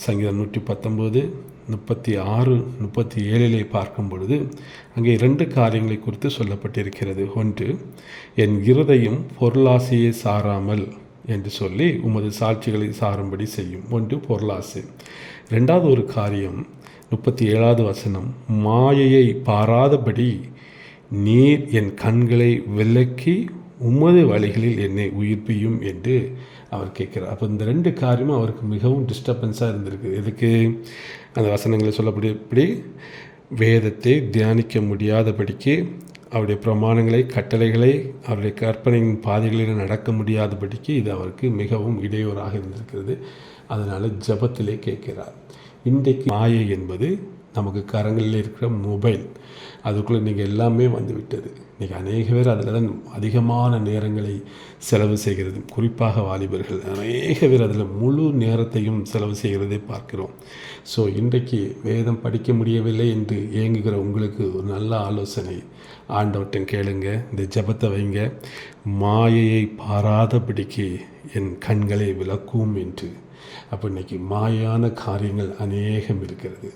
சங்கீதம் 119, 36, 37 பார்க்கும் பொழுது அங்கே 2 காரியங்களை குறித்து சொல்லப்பட்டிருக்கிறது. ஒன்று, என் இருதயம் பொருளாசையை சாராமல் என்று சொல்லி உமது சாட்சிகளை சாரும்படி செய்யும். ஒன்று பொருளாசை. 2வது ஒரு காரியம் 37வது வசனம், மாயையை பாராதபடி நீர் என் கண்களை விலக்கி உமது வழிகளில் என்னை உயிர்ப்பியும் என்று அவர் கேட்குறார். அப்போ இந்த 2 காரியமும் அவருக்கு மிகவும் டிஸ்டர்பன்ஸாக இருந்திருக்கு. எதுக்கு? அந்த வசனங்களை சொல்லப்படி வேதத்தை தியானிக்க முடியாதபடிக்கு, அவருடைய பிரமாணங்களை, கட்டளைகளை, அவருடைய கற்பனையின் பாதைகளில் நடக்க முடியாதபடிக்கு இது அவருக்கு மிகவும் இடையூறாக இருந்திருக்கிறது. அதனால் ஜபத்திலே கேட்கிறார். இன்றைக்கு மாயை என்பது நமக்கு கரங்களில் இருக்கிற மொபைல், அதுக்குள்ளே நீங்கள் எல்லாமே வந்து விட்டது. இன்றைக்கி அநேக பேர் அதில் தான் அதிகமான நேரங்களை செலவு செய்கிறது. குறிப்பாக வாலிபர்கள் அநேக பேர் அதில் முழு நேரத்தையும் செலவு செய்கிறதை பார்க்கிறோம். ஸோ இன்றைக்கு வேதம் படிக்க முடியவில்லை என்று ஏங்குகிற உங்களுக்கு ஒரு நல்ல ஆலோசனை, ஆண்டவர்கிட்ட கேளுங்க, இந்த ஜபத்தை வைங்க. மாயையை பாராதபடிக்கு என் கண்களை விலக்கும் என்று. அப்போ இன்றைக்கி மாயான காரியங்கள் அநேகம் இருக்கிறது.